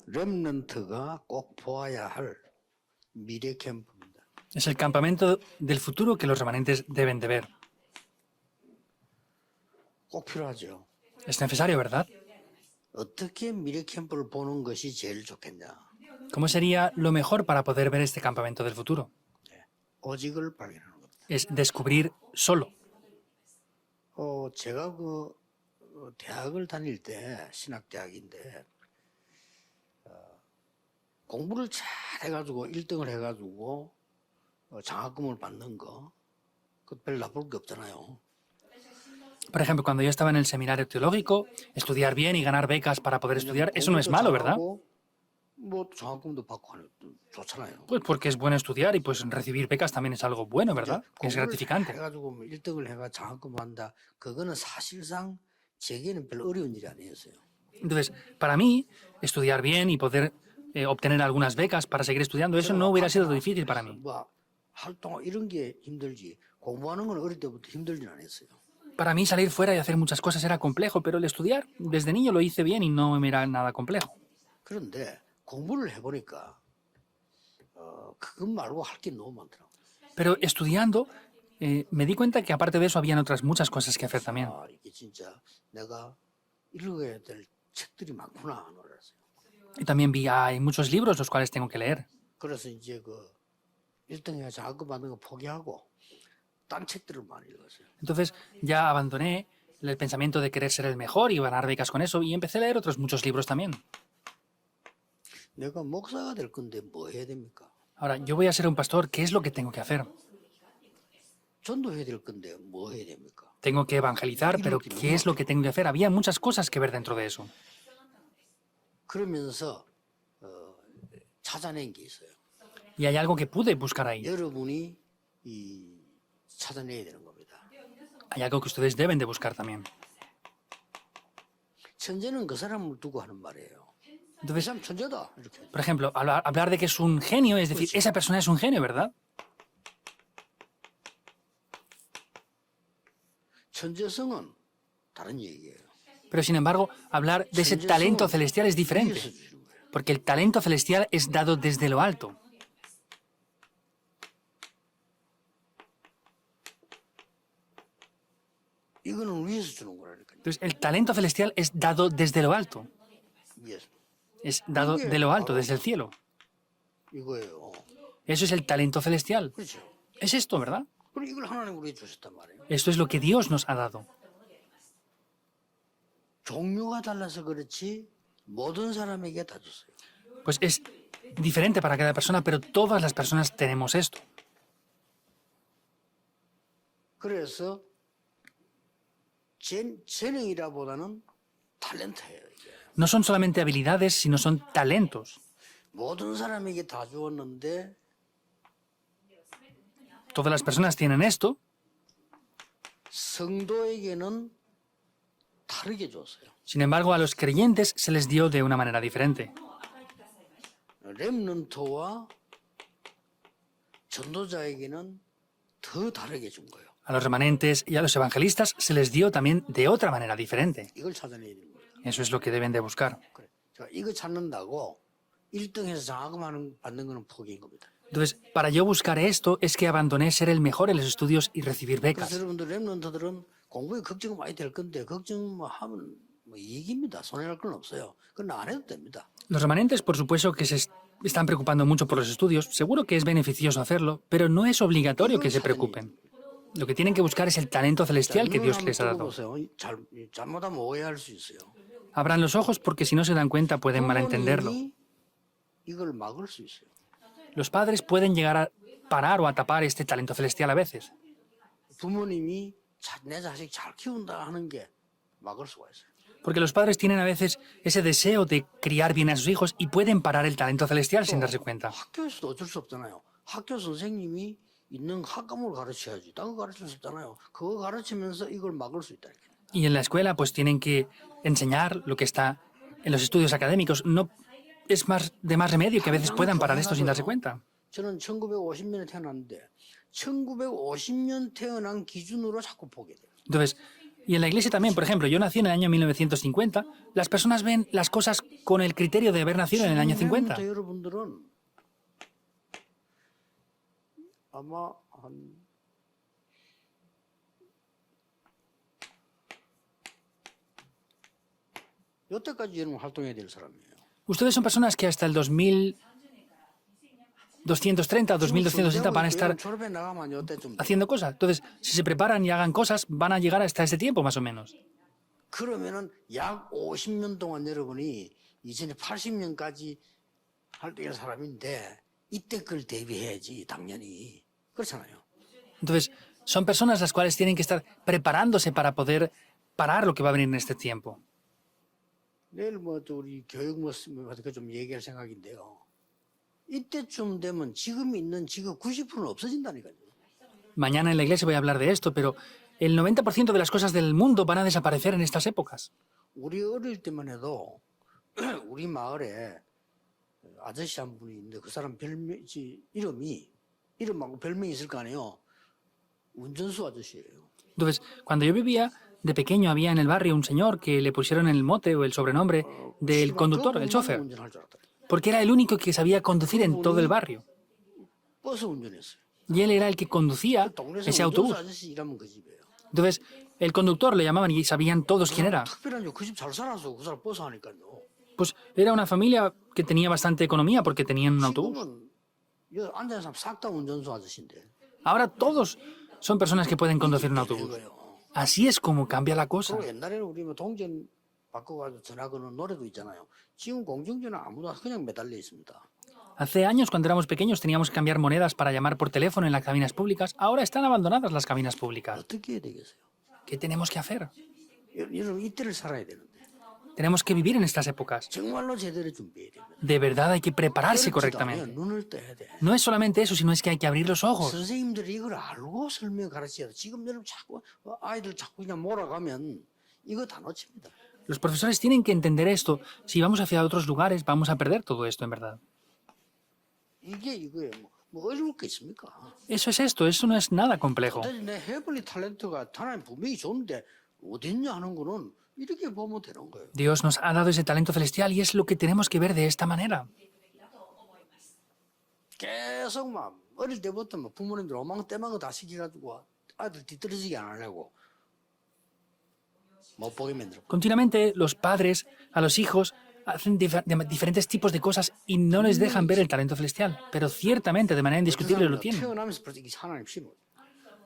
렘넌트가 꼭 보아야 할 미래 캠프입니다. Es el campamento del futuro que los remanentes deben de ver. 꼭 필요하죠. Es necesario, ¿verdad? 어떻게 미래 캠프를 보는 것이 제일 좋겠냐? ¿Cómo sería lo mejor para poder ver este campamento del futuro? 오직을 발견하는 겁니다. Es descubrir solo. 제가 대학을 다닐 때 신학대학인데 공부를 잘 해가지고 1등을 해가지고 장학금을 받는 거 그것 별로 나쁠 게 없잖아요. Por ejemplo, cuando yo estaba en el seminario teológico, estudiar bien y ganar becas para poder estudiar, eso no es malo, ¿verdad? 뭐 장학금도 받고 하는 것도 좋잖아요. Pues porque es bueno estudiar y pues recibir becas también es algo bueno, ¿verdad? Es 공부를 gratificante. 해가지고 1등을 해가 장학금 한다. 그거는 사실상 제게는 별로 어려운 일이 아니었어요. Entonces, para mí, estudiar bien y poder obtener algunas becas para seguir estudiando, eso no hubiera sido difícil para mí. 뭐 활동 이런 게 힘들지 공부하는 건 어릴 때부터 힘들진 않았어요. Para mí salir fuera y hacer muchas cosas era complejo, pero el estudiar desde niño lo hice bien y no me era nada complejo. 그런데 공부를 해보니까 그것 말고 할 게 너무 많더라고요. Pero estudiando, me di cuenta que aparte de eso habían otras muchas cosas que hacer también. 이게 진짜 내가 읽어야 될 책들이 많구나 알았어요. Y también vi, hay muchos libros los cuales tengo que leer. 그래서 이제 1등에 장학금 받는 거 포기하고 딴 책들을 많이 읽었어요. Entonces ya abandoné el pensamiento de querer ser el mejor y ganar becas con eso y empecé a leer otros muchos libros también. 내가 목사가 될 건데 뭐 해야 됩니까? Ahora, yo voy a ser un pastor, ¿qué es lo que tengo que hacer? 전도해야 될 건데 뭐 해야 됩니까? Tengo que evangelizar, pero ¿qué es lo que tengo que hacer? Había muchas cosas que ver dentro de eso. 그러면서 찾아낸 게 있어요. Y hay algo que pude buscar ahí. 여러분이 찾아내야 되는 겁니다. Hay algo que ustedes deben de buscar también. 천재는 그 사람을 두고 하는 말이에요. 그 Entonces, 사람 천재다 이렇게. por ejemplo, hablar de que es un genio, es decir, esa persona es un genio, ¿verdad? 천재성은 다른 얘기예요. Pero sin embargo, hablar de ese talento celestial es diferente, 위에서 주는 거예요. porque el talento celestial es dado desde lo alto. 이거는 위에서 주는 거라니까요. Entonces, el talento celestial es dado desde lo alto, 위에서. es dado de lo alto, desde el cielo. 이거예요. Eso es el talento celestial. 그렇죠. Es esto, ¿verdad? 그리고 이걸 하나님 우리에게 주셨단 말이에요. Esto es lo que Dios nos ha dado. 종류가 달라서 그렇지 모든 사람에게 다 줬어요. Pues es diferente para cada persona, pero todas las personas tenemos esto. 그래서 재능이라보다는 탤런트예요. 이게. No son solamente habilidades, sino son talentos. 모든 사람에게 다 주었는데 Todas las personas tienen esto, 성도에게는 다르게 줬어요. sin embargo, a los creyentes se les dio de una manera diferente. 렘넌트와 전도자에게는 더 다르게 준 거예요. A los remanentes y a los evangelistas se les dio también de otra manera diferente. 이걸 찾아내야 되는 거예요. Eso es lo que deben de buscar. 그래. 제가 이거 찾는다고 1등해서 장학금 받는 거는 포기인 겁니다. Entonces, para yo buscar esto es que abandoné ser el mejor en los estudios y recibir 그래서 becas. 여러분들 렘넌트들은 공부에 걱정 많이 될 건데 걱정 뭐 하면 뭐 이익입니다. 손해날 건 없어요. 그건 안 해도 됩니다. Los remanentes, por supuesto, que se están preocupando mucho por los estudios, seguro que es beneficioso hacerlo, pero no es obligatorio que se preocupen. Lo que tienen que buscar es el talento celestial que Dios les ha dado. 보세요. 잘못하면 오해할 수 있어요. Abran los ojos porque si no se dan cuenta pueden malentenderlo. 부모님이 이걸 막을 수 있어요. Los padres pueden llegar a parar o a tapar este talento celestial a veces. 부모님이 내 자식 잘 키운다 하는 게 막을 수가 있어요. Porque los padres tienen a veces ese deseo de criar bien a sus hijos y pueden parar el talento celestial sin darse cuenta. 학교에서도 어쩔 수 없잖아요. 학교 선생님이 있는 학과목을 가르쳐야지. 딴 거 가르칠 수 없잖아요. 그거 가르치면서 이걸 막을 수 있다니까. Y en la escuela pues tienen que enseñar lo que está en los estudios académicos. No es más de más remedio que a veces puedan parar esto sin darse cuenta. 저는 1950년에 태어났는데 1950년 태어난 기준으로 자꾸 보게 돼요. Entonces, Y en la iglesia también, por ejemplo, yo nací en el año 1950, las personas ven las cosas con el criterio de haber nacido en el año 50. 지금부터 여러분들은 아마 한 여태까지 여러분 활동해야 될 사람이에요. Ustedes son personas que hasta el 2230 o 2260 van a estar 졸업해 나가면 요때쯤 돼. haciendo cosas. Entonces, si se preparan y hagan cosas, van a llegar hasta ese tiempo, más o menos. 그러면은 약 50년 동안 여러분이 이전에 80년까지 활동할 사람인데 이때 그걸 대비해야지 당연히 그렇잖아요. Entonces, son personas las cuales tienen que estar preparándose para poder parar lo que va a venir en este tiempo. 내일 또 우리 교육 같은 좀 얘기할 생각인데요. 이때쯤 되면 지금 있는 직업 90%는 없어진다니까요. Mañana en la iglesia voy a hablar de esto, pero el 90% de las cosas del mundo van a desaparecer en estas épocas. 우리 어릴 때만 해도 우리 마을에 아저씨 한 분이 있는데 그 사람 이름하고 별명이 있을 거 아니에요. 운전수 아저씨예요. Entonces, cuando yo vivía, de pequeño había en el barrio un señor que le pusieron el mote o el sobrenombre del conductor, el chofer, 운전할 줄 알았다. porque era el único que sabía conducir en todo el barrio. 버스 운전했어요. Y él era el que conducía 동네에서 ese 운전수 autobús. 아저씨 일하면 그 집이에요. Entonces, el conductor le llamaban y sabían todos quién era. 특별한 그 집 잘 살아서 그 사람 버스 하니까요. Pues era una familia que tenía bastante economía porque tenían un autobús. 지금은 여기 앉아있는 사람 싹 다 운전수 아저씨인데. Ahora todos son personas que pueden conducir un autobús. 그거예요. Así es como cambia la cosa. 그리고 옛날에는 우리 뭐 동전 바꿔가지고 전화 거는 노래도 있잖아요. 지금 공중전화 아무나 그냥 매달려 있습니다. Hace años, cuando éramos pequeños, teníamos que cambiar monedas para llamar por teléfono en las cabinas públicas. Ahora están abandonadas las cabinas públicas. 어떻게 해야 되겠어요? ¿Qué tenemos que hacer? 여러분 이때를 살아야 되는데 Tenemos que vivir en estas épocas. 정말로 제대로 준비해야 됩니다. De verdad hay que prepararse 그렇지도 않아요. correctamente. 눈을 떠야 돼. No es solamente eso, sino es que hay que abrir los ojos. 선생님들이 이걸 알고 설명 가르쳐야 돼. 지금 여러분 자꾸 아이들 자꾸 그냥 몰아가면 이거 다 놓칩니다. Los profesores tienen que entender esto. Si vamos hacia otros lugares, vamos a perder todo esto, en verdad. 이게 이거예요. 뭐 어려울 게 있습니까? Eso es esto, eso no es nada complejo. 근데 내 헤블리 탤런트가 하나님 분명히 좋은데 어딨냐 하는 거는 이렇게 보면 되는 거예요. Dios nos ha dado ese talento celestial y es lo que tenemos que ver de esta manera. 계속 막 어릴 때부터 막 부모님들 오망때망 다 시켜가지고 아들 뒤떨어지게 안 하려고 못 보게 만들고. Continuamente los padres a los hijos hacen diferentes tipos de cosas y no les dejan ver el talento celestial, pero ciertamente de manera indiscutible lo tienen. 태어나면서 벌써 이게 하나님 심어.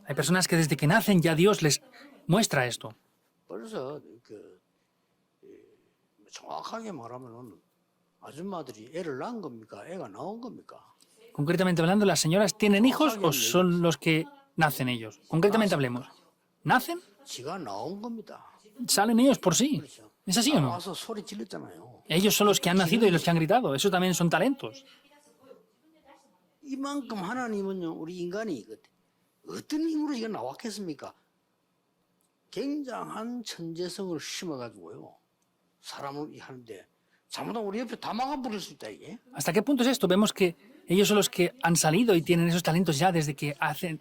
Hay personas que desde que nacen ya Dios les muestra esto. 그래서 정확하게 말하면은 아줌마들이 애를 낳은 겁니까? 애가 나온 겁니까? Concretamente hablando, ¿las señoras tienen hijos o son los que nacen ellos? Concretamente hablemos. ¿Nacen? 지가 나온 겁니다. ¿Salen ellos por sí? 그렇죠. ¿Es así o no? 와서 소리 질렀잖아요. Ellos son los que han nacido y los que han gritado. Eso también son talentos. 이만큼 하나님은요 우리 인간이 어떤 힘으로 이가 나왔겠습니까? 굉장한 천재성을 심어가지고요 사람을 하는데 잘못하면 우리 옆에 다 막아버릴 수 있다 이게. ¿Hasta qué punto es esto? Vemos que ellos son los que han salido y tienen esos talentos ya desde que nacen.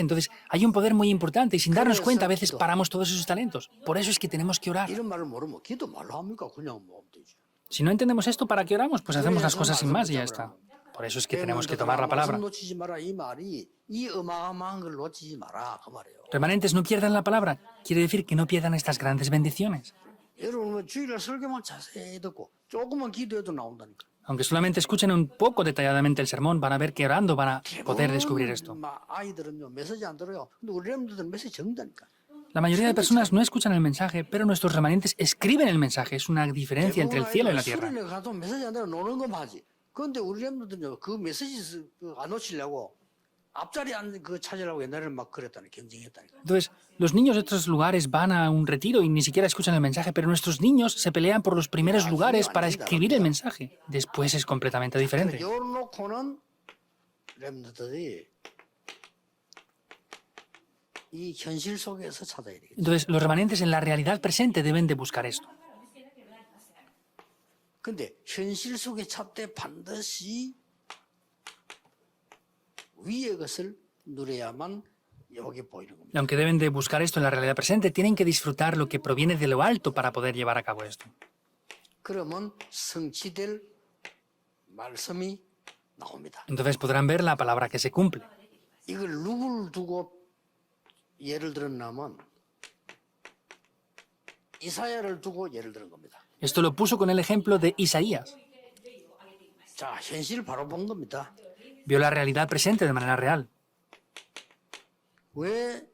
Entonces hay un poder muy importante y sin darnos cuenta a veces paramos todos esos talentos. Por eso es que tenemos que orar. 이런 말을 모르면 기도 말로 합니까? 그냥 뭐 하면 되지. Si no entendemos esto, ¿para qué oramos? Pues hacemos las cosas sin más y ya está. Por eso es que tenemos que tomar la palabra. 말씀 놓치지 마라 이 말이 이 어마어마한 걸 놓치지 마라 그 말이에요. Remanentes, no pierdan la palabra. Quiere decir que no pierdan estas grandes bendiciones. 여러분 뭐 주일날 설교만 자세히 듣고 조금만 기도해도 나온다니까. Aunque solamente escuchen un poco detalladamente el sermón, van a ver que orando van a poder descubrir esto. 아이들은요 메시지 안 들어요. 근데 우리 렘들은 메시지 적는다니까. La mayoría de personas no escuchan el mensaje, pero nuestros remanentes escriben el mensaje. Es una diferencia entre el cielo y la tierra. 수련회 가도 메시지 안 들어 노는 건 하지. 그런데 우리 렘들은요 그 메시지 안 놓치려고 앞자리 찾으려고 옛날에는 막 그랬다니 경쟁했다니까. Entonces, los niños de otros lugares van a un retiro y ni siquiera escuchan el mensaje, pero nuestros niños se pelean por los primeros lugares para escribir el mensaje. Después es completamente diferente. 열어놓고는 렘들이 이 현실 속에서 찾아야 되겠죠. Entonces, los remanentes en la realidad presente deben de buscar esto. 근데 현실 속에 찾되 반드시 위의 것을 누려야만 여기 보이는 겁니다. Y aunque deben de buscar esto en la realidad presente, tienen que disfrutar lo que proviene de lo alto para poder llevar a cabo esto. 그러면 성취될 말씀이 나옵니다. Entonces podrán ver la palabra que se cumple. 이걸 누구를 두고 예를 들었냐면 이사야를 두고 예를 들은 겁니다. Esto lo puso con el ejemplo de Isaías. 자, 현실을 바로 본 겁니다. Vio la realidad presente de manera real. 왜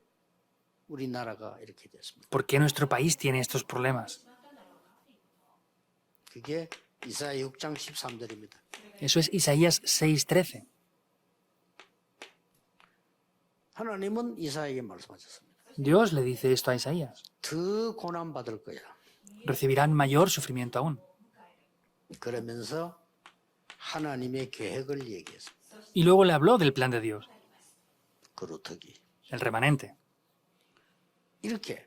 우리나라가 이렇게 됐습니까? ¿Por qué nuestro país tiene estos problemas? 그게 이사야 6장 13절입니다. Eso es Isaías 6:13. 하나님은 이사야에게 말씀하셨습니다. Dios le dice esto a Isaías. 더 고난 받을 거야. Recibirán mayor sufrimiento aún. 그러면서 하나님의 계획을 얘기했습니다. Y luego le habló del plan de Dios, 그루터기. el remanente. 이렇게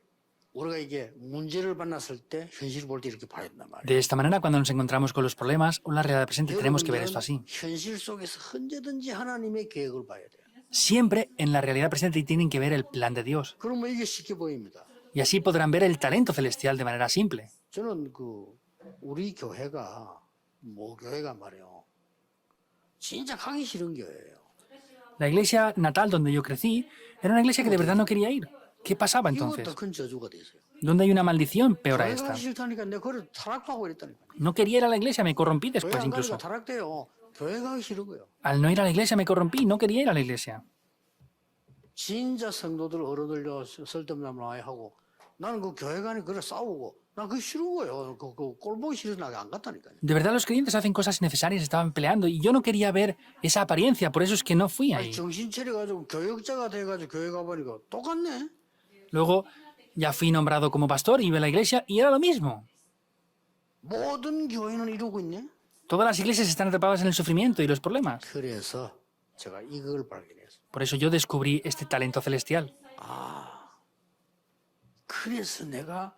우리가 이게 문제를 만났을 때 현실을 볼 때 이렇게 봐야 된단 말이에요. De esta manera, cuando nos encontramos con los problemas o la realidad presente, tenemos que ver esto así. 현실 속에서 언제든지 하나님의 계획을 봐야 돼요. Siempre en la realidad presente tienen que ver el plan de Dios. 그러면 이게 쉽게 보입니다. Y así podrán ver el talento celestial de manera simple. 저는 우리 교회가 교회가 말이에요. 진짜 가기 싫은 교회예요. La iglesia natal donde yo crecí era una iglesia que de verdad no quería ir. ¿Qué pasaba entonces? 이것도 큰 저주가 됐어요. ¿Dónde hay una maldición peor a 교회 esta? 가기 싫다니까 내가 그걸 타락하고 이랬다니까. No quería ir a la iglesia, me corrompí 교회 después 안 가니까 incluso. 타락돼요. 교회 가기 싫은 거예요. Al no ir a la iglesia me corrompí, no quería ir a la iglesia. 진짜 성도들 어른들 쓸데없는 말 하고 나는 그 교회 가니 그래 싸우고 나 그거 싫은 거예요. 꼴 보기 싫어서 나가 안 갔다니까요. De verdad los creyentes hacen cosas innecesarias, estaban peleando y yo no quería ver esa apariencia, por eso es que no fui 아니 ahí. 정신 차려가지고 교역자가 돼가지고 교회 가보니까 똑같네. Luego ya fui nombrado como pastor y iba a la iglesia y era lo mismo. 모든 교회는 이러고 있네. Todas las iglesias están atrapadas en el sufrimiento y los problemas. 그래서 제가 이걸 발견했어요. Por eso yo descubrí este talento celestial. 그래서 내가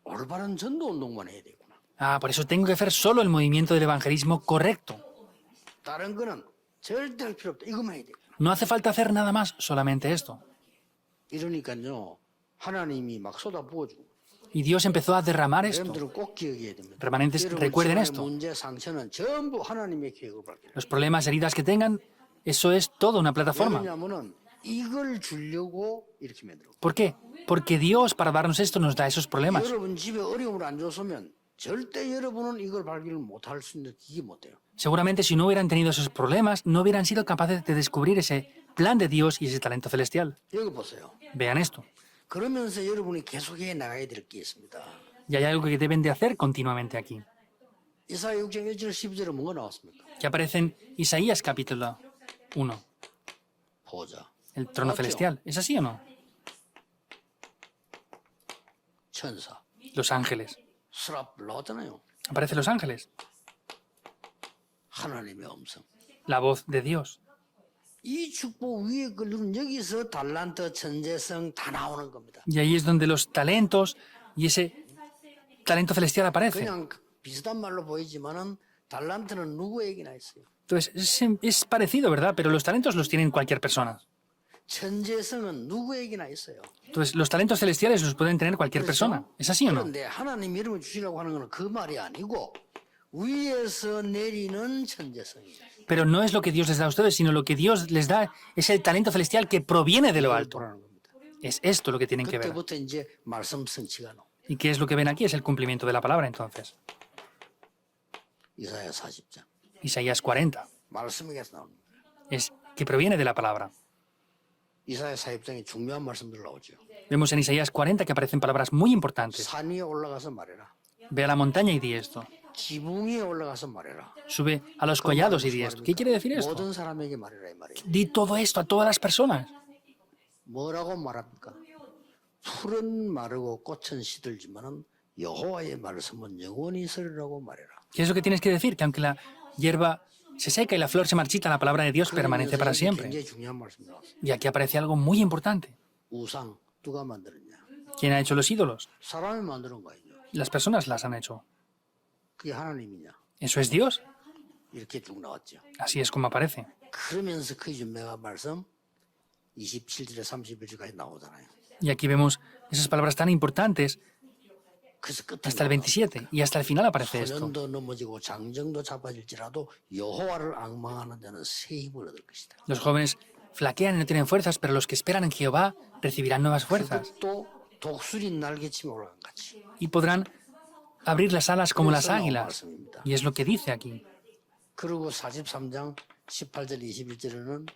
올바른 전도 운동만 해야 되구나. Ah, por eso tengo que hacer solo el movimiento del evangelismo correcto. 다른 거는 절대 할 필요 없다. 이것만 해야 돼. No hace falta hacer nada más, solamente esto. 이러니까요. 하나님이 막 쏟아 부어주고. Y Dios empezó a derramar esto. 여러분들은 꼭 기억해야 됩니다. Remanentes, 여러분 recuerden 지금의 esto. 문제, 상처는 전부 하나님의 계획을 발견해요. Los problemas, heridas que tengan, eso es todo una plataforma. 왜냐하면 이걸 주려고 이렇게 만들어. ¿Por qué? Porque Dios, para darnos esto, nos da esos problemas. 여러분 집에 어려움을 안 줬으면 절대 여러분은 이걸 발견을 못할 수 있는 기계 못해요. Seguramente si no hubieran tenido esos problemas, no hubieran sido capaces de descubrir ese plan de Dios y ese talento celestial. 여기 보세요. Vean esto. 그러면서 여러분이 계속해 나가야 될 게 있습니다. Y hay algo que deben de hacer continuamente aquí. 이사야 6장 1절 12절에 뭐가 나왔습니까? Que aparece en Isaías capítulo 1, 보자. el trono celestial. ¿Es así o no? 천사. Los ángeles. 수랍 나왔잖아요. Aparecen los ángeles. 하나님의 음성. La voz de Dios. 이 축복 위에 걸리는 여기서 달란트, 천재성 다 나오는 겁니다. Y ahí es donde los talentos y ese talento celestial aparece. 그냥 비슷한 말로 보이지만은 달란트는 누구에게나 있어요. Entonces, es parecido, ¿verdad? Pero los talentos los tienen cualquier persona. 천재성은 누구에게나 있어요. Entonces, los talentos celestiales los pueden tener cualquier persona. ¿Es así o no? 그런데 하나님 이름을 주시라고 하는 것은 그 말이 아니고 위에서 내리는 천재성이에요. Pero no es lo que Dios les da a ustedes, sino lo que Dios les da es el talento celestial que proviene de lo alto. 보라는 겁니다. Es esto lo que tienen que ver. 그때부터 이제 말씀 성취가 나옵니다. ¿Y qué es lo que ven aquí? Es el cumplimiento de la palabra, entonces. 이사야 40장. Isaías 40. 말씀에게서 나옵니다. Es que proviene de la palabra. 이사야 40장에 중요한 말씀들 나오죠. Vemos en Isaías 40 que aparecen palabras muy importantes. 산 위에 올라가서 말해라. Ve a la montaña y di esto. 지붕 위에 올라가서 말해라. Sube a los collados y di esto. ¿Qué quiere decir esto? 모든 사람에게 말해라 이 말이에요. Di todo esto a todas las personas. 뭐라고 말합니까? 풀은 마르고 꽃은 시들지만은 여호와의 말씀은 영원히 있으리라고 말해라. ¿Qué es lo que tienes que decir? Que aunque la hierba se seca y la flor se marchita, la palabra de Dios permanece para siempre. 굉장히 중요한 말씀 나왔어요. Y aquí aparece algo muy importante. 우상 누가 만들었냐? ¿Quién ha hecho los ídolos? 사람이 만드는 거 아니냐? Las personas las han hecho. 그게 하나님이냐? ¿Eso es Dios? 이렇게 쭉 나왔죠. Así es como aparece. 그러면서 그 유명한 말씀 27절에 31절까지 나오잖아요. Y aquí vemos esas palabras tan importantes 그래서 끝에 hasta el 27. Y hasta el final aparece esto. 소년도 넘어지고 장정도 잡아질지라도 여호와를 앙망하는 자는 새 힘을 얻을 것이다. Los jóvenes flaquean y no tienen fuerzas, pero los que esperan en Jehová recibirán nuevas fuerzas 그것도 독수리 날개치며 올라간 같이. y podrán abrir las alas como las 그래서 나온 águilas. 말씀입니다. Y es lo que dice aquí. 그리고 43장 18절 21절에는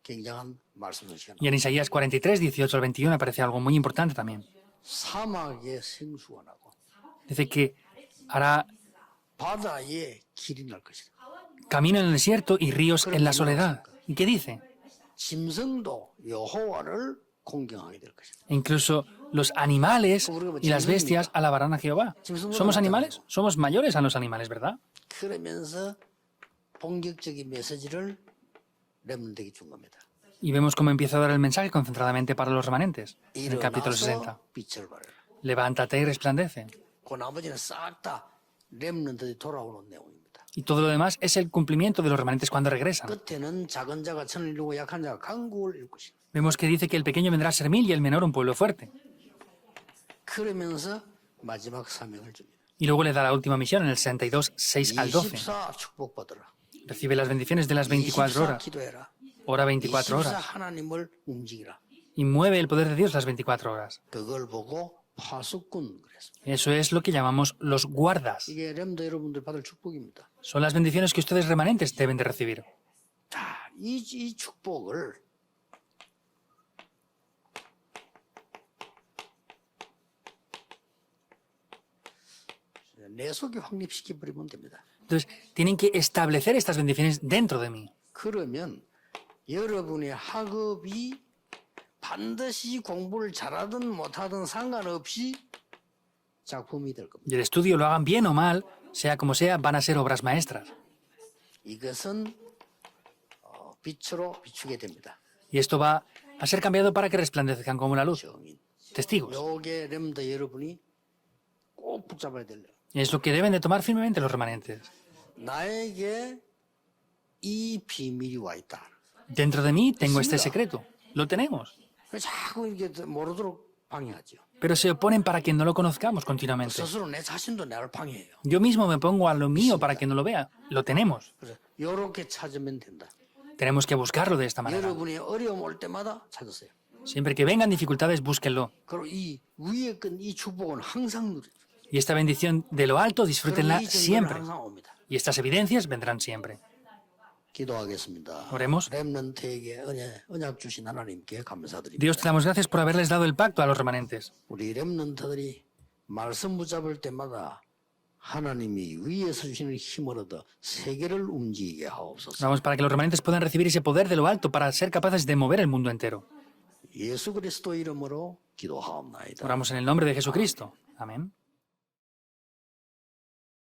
굉장한 말씀을 시간. Y en Isaías 43, 18 al 21 aparece algo muy importante también. 사막에 생수가 나고 Dice que hará 바다에 길이 날 것이다. camino en el desierto y ríos en la soledad. ¿Y qué dice? 짐승도 여호와를 공경하게 될 것이다. E incluso los animales y las bestias alabarán a Jehová. ¿Somos animales? Somos mayores a los animales, ¿verdad? 그러면서 본격적인 메시지를 렘넌트에게 준 겁니다. Y vemos cómo empieza a dar el mensaje concentradamente para los remanentes. En el capítulo 60. 일어나서 빛을 발하라. Levántate y resplandece. 그 나머지는 싹 다 렘넌트들이 돌아오는 내용입니다. Y todo lo demás es el cumplimiento de los remanentes cuando regresan. 끝에는 작은 자가 천을 이루고 약한 자가 강국을 이룰 것이다. Vemos que dice que el pequeño vendrá a ser mil y el menor un pueblo fuerte. 그러면서 마지막 사명을 줍니다. Y luego le da la última misión en el 62, 6 al 12. 24 축복받으라. Recibe las bendiciones de las 24 horas. 기도해라. Ora 24 24 horas. 하나님을 움직이라. Y mueve el poder de Dios las 24 horas. 그걸 보고 파수꾼 그랬습니다. Eso es lo que llamamos los guardas. 이게 렘더 여러분들 받을 축복입니다. Son las bendiciones que ustedes remanentes deben de recibir. 자, 이 축복을 내 속에 확립시켜 버리면 됩니다. Entonces, tienen que establecer estas bendiciones dentro de mí. 그러면 여러분의 학업이 반드시 공부를 잘하든 못하든 상관없이 작품이 될 겁니다. Y el estudio, lo hagan bien o mal, sea como sea, van a ser obras maestras. 이것은 빛으로 비추게 됩니다. Y esto va a ser cambiado para que resplandezcan como la luz. 정인. Testigos. 요게 렘더 여러분이 꼭 붙잡아야 될 일. Y es lo que deben de tomar firmemente los remanentes. 나에게 이 비밀이 와 있다. Dentro de mí tengo este secreto. Lo tenemos. 자꾸 이게 모르도록 방해하죠. Pero se oponen para que no lo conozcamos continuamente. 스스로 내 자신도 나를 방해해요. Yo mismo me pongo a lo mío para que no lo vea. Lo tenemos. 그래서 이렇게 찾으면 된다. Tenemos que buscarlo de esta manera. 여러분이 어려움 올 때마다 찾으세요. Siempre que vengan dificultades, búsquenlo. 그리고 이 위에 건 이 축복은 항상 누려요. Y esta bendición de lo alto, 그럼 disfrútenla 이 증거는 siempre. 항상 옵니다. Y estas evidencias vendrán siempre. 기도하겠습니다. Oremos. 렘넌트에게 언약 주신 하나님께 감사드립니다. Dios, te damos gracias por haberles dado el pacto a los remanentes. 우리 렘넌트들이 말씀 붙잡을 때마다 하나님이 위에서 주시는 힘을 얻어 세계를 움직이게 하옵소서. Vamos para que los remanentes puedan recibir ese poder de lo alto para ser capaces de mover el mundo entero. 예수 그리스도 이름으로 기도하옵나이다. Oramos en el nombre de Jesucristo. Amén.